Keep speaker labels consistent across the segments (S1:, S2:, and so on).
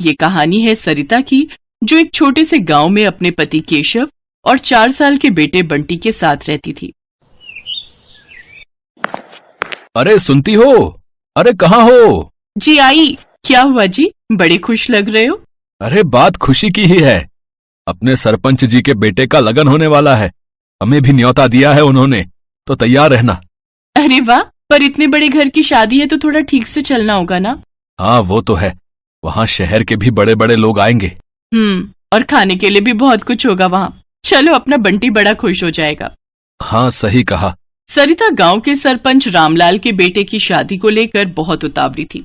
S1: ये कहानी है सरिता की, जो एक छोटे से गांव में अपने पति केशव और 4 साल के बेटे बंटी के साथ रहती थी।
S2: अरे सुनती हो? अरे कहाँ हो?
S1: जी आई। क्या हुआ जी, बड़े खुश लग रहे हो?
S2: अरे बात खुशी की ही है। अपने सरपंच जी के बेटे का लगन होने वाला है। हमें भी न्योता दिया है उन्होंने, तो तैयार रहना।
S1: अरे वाह, पर इतने बड़े घर की शादी है तो थोड़ा ठीक से चलना होगा ना।
S2: हाँ वो तो है, वहाँ शहर के भी बड़े बड़े लोग आएंगे।
S1: और खाने के लिए भी बहुत कुछ होगा वहाँ। चलो, अपना बंटी बड़ा खुश हो जाएगा।
S2: हाँ सही कहा।
S1: सरिता गांव के सरपंच रामलाल के बेटे की शादी को लेकर बहुत उतावली थी।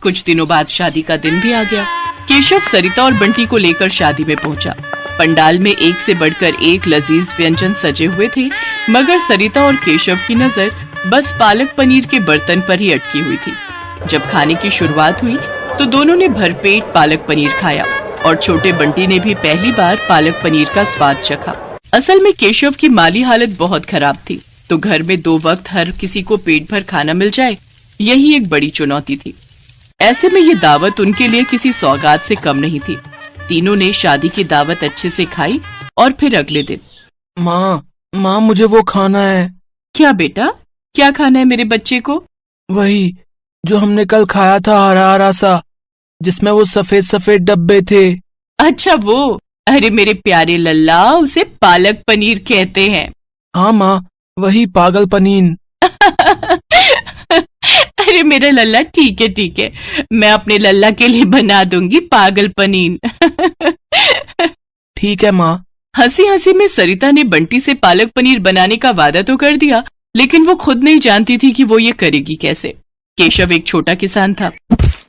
S1: कुछ दिनों बाद शादी का दिन भी आ गया। केशव सरिता और बंटी को लेकर शादी में पहुंचा। पंडाल में एक से बढ़कर एक लजीज व्यंजन सजे हुए थे, मगर सरिता और केशव की नजर बस पालक पनीर के बर्तन पर ही अटकी हुई थी। जब खाने की शुरुआत हुई तो दोनों ने भरपेट पालक पनीर खाया और छोटे बंटी ने भी पहली बार पालक पनीर का स्वाद चखा। असल में केशव की माली हालत बहुत खराब थी, तो घर में 2 वक्त हर किसी को पेट भर खाना मिल जाए, यही एक बड़ी चुनौती थी। ऐसे में ये दावत उनके लिए किसी सौगात से कम नहीं थी। तीनों ने शादी की दावत अच्छे से खाई और फिर अगले दिन,
S3: माँ मुझे वो खाना है।
S1: क्या बेटा, क्या खाना है मेरे बच्चे को?
S3: वही जो हमने कल खाया था, हरा हरा सा, जिसमें वो सफेद सफेद डब्बे थे।
S1: अच्छा वो, अरे मेरे प्यारे लल्ला, उसे पालक पनीर कहते हैं।
S3: हाँ माँ, वही पागल पनीर।
S1: अरे मेरा लल्ला, ठीक है ठीक है, मैं अपने लल्ला के लिए बना दूंगी पागल पनीर।
S3: ठीक है माँ।
S1: हंसी हंसी में सरिता ने बंटी से पालक पनीर बनाने का वादा तो कर दिया, लेकिन वो खुद नहीं जानती थी कि वो ये करेगी कैसे। केशव एक छोटा किसान था।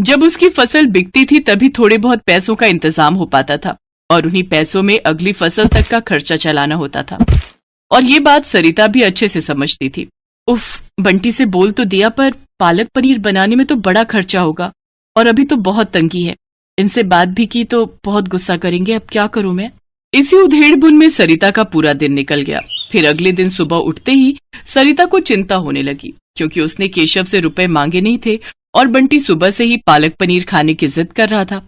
S1: जब उसकी फसल बिकती थी तभी थोड़े बहुत पैसों का इंतजाम हो पाता था और उन्हीं पैसों में अगली फसल तक का खर्चा चलाना होता था। और ये बात सरिता भी अच्छे से समझती थी। उफ, बंटी से बोल तो दिया, पर पालक पनीर बनाने में तो बड़ा खर्चा होगा और अभी तो बहुत तंगी है। इनसे बात भी की तो बहुत गुस्सा करेंगे, अब क्या करूं मैं। इसी उधेड़-बुन में सरिता का पूरा दिन निकल गया। फिर अगले दिन सुबह उठते ही सरिता को चिंता होने लगी, क्योंकि उसने केशव से रुपए मांगे नहीं थे और बंटी सुबह से ही पालक पनीर खाने की जिद कर रहा था।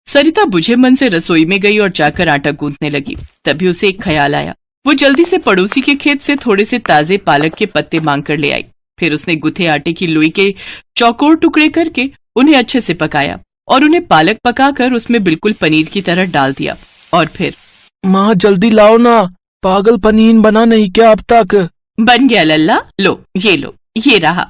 S1: सरिता बुझे मन से रसोई में गई और जाकर आटा गूंथने लगी। तभी उसे एक ख्याल आया। वो जल्दी से पड़ोसी के खेत से थोड़े से ताजे पालक के पत्ते मांग कर ले आई। फिर उसने गुथे आटे की लोई के चौकोर टुकड़े करके उन्हें अच्छे से पकाया और उन्हें पालक पकाकर उसमें बिल्कुल पनीर की तरह डाल दिया। और फिर,
S3: माँ जल्दी लाओ ना, पागल पनीर बना नहीं क्या अब तक?
S1: बन गया लल्ला, लो, ये रहा।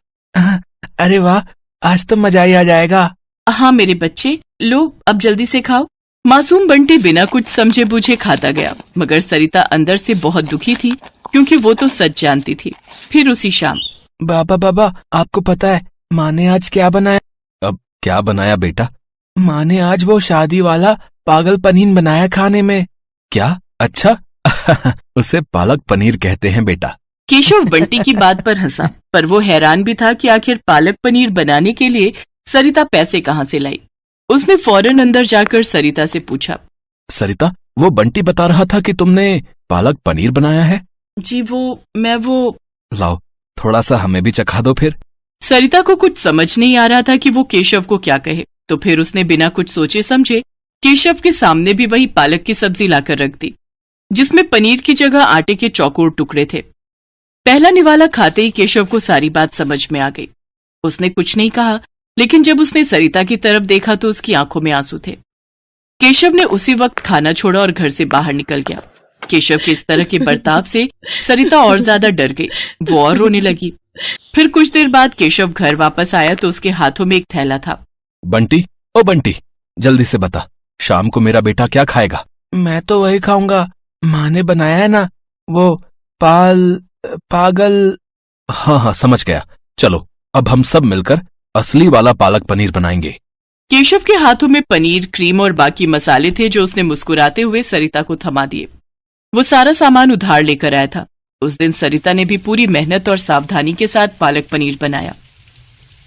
S3: अरे वाह, आज तो मजा ही आ जाएगा।
S1: हाँ मेरे बच्चे, लो अब जल्दी से खाओ। मासूम बंटी बिना कुछ समझे बूझे खाता गया, मगर सरिता अंदर से बहुत दुखी थी, क्योंकि वो तो सच जानती थी। फिर उसी शाम,
S3: बाबा आपको पता है माँ ने आज क्या बनाया?
S2: अब क्या बनाया बेटा?
S3: माँ ने आज वो शादी वाला पागल पनीर बनाया खाने में।
S2: क्या? अच्छा। उसे पालक पनीर कहते हैं बेटा।
S1: केशव बंटी की बात पर हंसा, पर वो हैरान भी था कि आखिर पालक पनीर बनाने के लिए सरिता पैसे कहाँ से लाई। उसने फौरन अंदर जाकर सरिता से पूछा,
S2: सरिता, वो बंटी बता रहा था कि तुमने पालक पनीर बनाया है।
S1: जी मैं
S2: लाओ, थोड़ा सा हमें भी चखा दो फिर।
S1: सरिता को कुछ समझ नहीं आ रहा था कि वो केशव को क्या कहे, तो फिर उसने बिना कुछ सोचे समझे केशव के सामने भी वही पालक की सब्जी लाकर रख दी, जिसमें पनीर की जगह आटे के चौकोर टुकड़े थे। पहला निवाला खाते ही केशव को सारी बात समझ में आ गई। उसने कुछ नहीं कहा, लेकिन जब उसने सरिता की तरफ देखा तो उसकी आंखों में आंसू थे। केशव ने उसी वक्त खाना छोड़ा और घर से बाहर निकल गया। केशव के इस तरह के बर्ताव से सरिता और ज्यादा डर गई। वो और रोने लगी। फिर कुछ देर बाद केशव घर वापस आया तो उसके हाथों में एक थैला था।
S2: बंटी, ओ बंटी, जल्दी से बता, शाम को मेरा बेटा क्या खाएगा?
S3: मैं तो वही खाऊंगा, माँ ने बनाया है ना, वो पागल।
S2: हाँ समझ गया। चलो अब हम सब मिलकर असली वाला पालक पनीर बनाएंगे।
S1: केशव के हाथों में पनीर, क्रीम और बाकी मसाले थे, जो उसने मुस्कुराते हुए सरिता को थमा दिए। वो सारा सामान उधार लेकर आया था। उस दिन सरिता ने भी पूरी मेहनत और सावधानी के साथ पालक पनीर बनाया।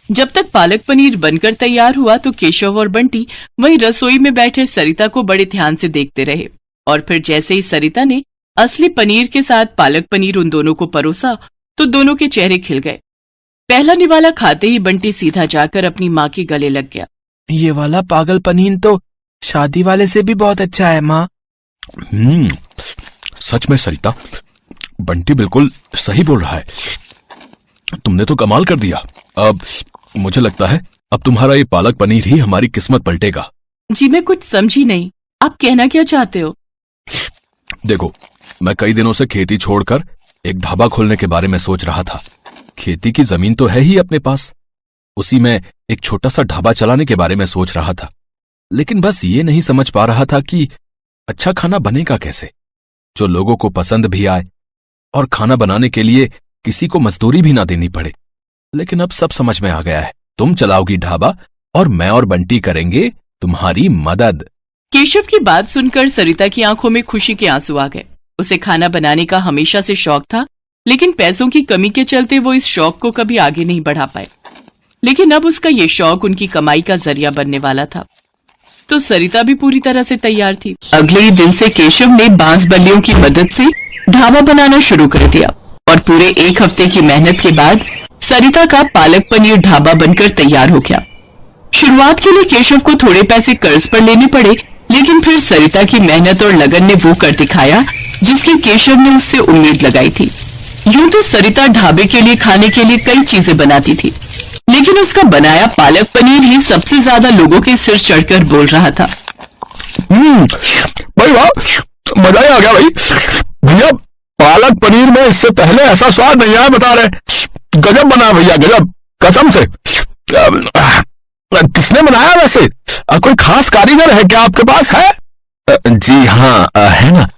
S1: जब तक पालक पनीर बनकर तैयार हुआ तो केशव और बंटी वहीं रसोई में बैठे सरिता को बड़े ध्यान से देखते रहे। और फिर जैसे ही सरिता ने असली पनीर के साथ पालक पनीर उन दोनों को परोसा तो दोनों के चेहरे खिल गए। पहला निवाला खाते ही बंटी सीधा जाकर अपनी माँ के गले लग गया।
S3: ये वाला पागल पनीर तो शादी वाले से भी बहुत अच्छा है माँ।
S2: सच में सरिता, बंटी बिल्कुल सही बोल रहा है। तुमने तो कमाल कर दिया। अब मुझे लगता है अब तुम्हारा ये पालक पनीर ही हमारी किस्मत पलटेगा।
S1: जी मैं कुछ समझी नहीं, आप कहना क्या चाहते हो?
S2: देखो, मैं कई दिनों से खेती छोड़कर एक ढाबा खोलने के बारे में सोच रहा था। खेती की जमीन तो है ही अपने पास, उसी में एक छोटा सा ढाबा चलाने के बारे में सोच रहा था। लेकिन बस ये नहीं समझ पा रहा था कि अच्छा खाना बनेगा कैसे, जो लोगों को पसंद भी आए और खाना बनाने के लिए किसी को मजदूरी भी ना देनी पड़े। लेकिन अब सब समझ में आ गया है। तुम चलाओगी ढाबा और मैं और बंटी करेंगे तुम्हारी मदद।
S1: केशव की बात सुनकर सरिता की आंखों में खुशी के आंसू आ गए। उसे खाना बनाने का हमेशा से शौक था, लेकिन पैसों की कमी के चलते वो इस शौक को कभी आगे नहीं बढ़ा पाए। लेकिन अब उसका ये शौक उनकी कमाई का जरिया बनने वाला था, तो सरिता भी पूरी तरह से तैयार थी। अगले ही दिन से केशव ने बांस बल्लियों की मदद से ढाबा बनाना शुरू कर दिया और पूरे 1 हफ्ते की मेहनत के बाद सरिता का पालक पनीर ढाबा बनकर तैयार हो गया। शुरुआत के लिए केशव को थोड़े पैसे कर्ज पर लेने पड़े, लेकिन फिर सरिता की मेहनत और लगन ने वो कर दिखाया जिसकी केशव ने उससे उम्मीद लगाई थी। यूं तो सरिता ढाबे के लिए खाने के लिए कई चीजें बनाती थी, लेकिन उसका बनाया पालक पनीर ही सबसे ज्यादा लोगों के सिर चढ़कर बोल रहा था।
S2: भाई वाह, मजा ही आ गया भाई। भैया, पालक पनीर में इससे पहले ऐसा स्वाद नहीं आया, बता रहे। गजब बना भैया, गजब, कसम से। किसने बनाया वैसे? कोई खास कारीगर है क्या आपके पास? है? जी हाँ, है ना।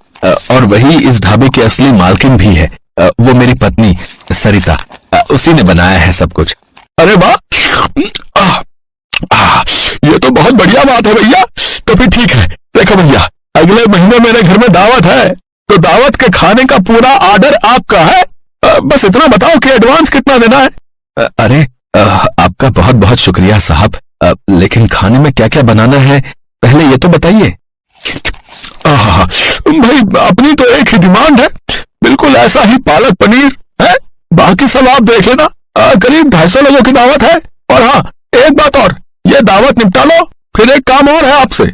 S2: और वही इस ढाबे की असली मालकिन भी है। वो मेरी पत्नी सरिता, उसी ने बनाया है सब कुछ। अरे वाह, ये तो बहुत बढ़िया बात है भैया। तो फिर ठीक है, देखो भैया, अगले महीने मेरे घर में दावत है, तो दावत के खाने का पूरा ऑर्डर आपका है। बस इतना बताओ कि एडवांस कितना देना है। अरे आपका बहुत बहुत शुक्रिया साहब, लेकिन खाने में क्या क्या बनाना है पहले ये तो बताइए। भाई, अपनी तो एक ही डिमांड है, बिल्कुल ऐसा ही पालक पनीर है, बाकी सब आप देख लेना। करीब 250 लोगों की दावत है। और हाँ, एक बात और, ये दावत निपटा लो, फिर एक काम और है आपसे।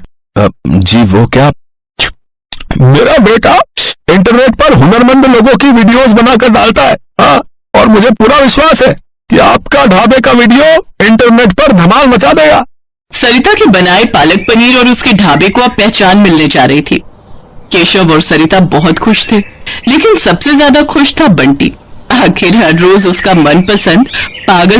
S2: जी वो क्या? मेरा बेटा इंटरनेट पर हुनरमंद लोगों की वीडियोस बनाकर डालता है। हाँ, और मुझे पूरा विश्वास है कि आपका ढाबे का वीडियो इंटरनेट पर धमाल मचा देगा।
S1: सरिता के बनाए पालक पनीर और उसके ढाबे को अब पहचान मिलने जा रही थी। केशव और सरिता बहुत खुश थे, लेकिन सबसे ज्यादा खुश था बंटी। आखिर हर रोज उसका मनपसंद पागल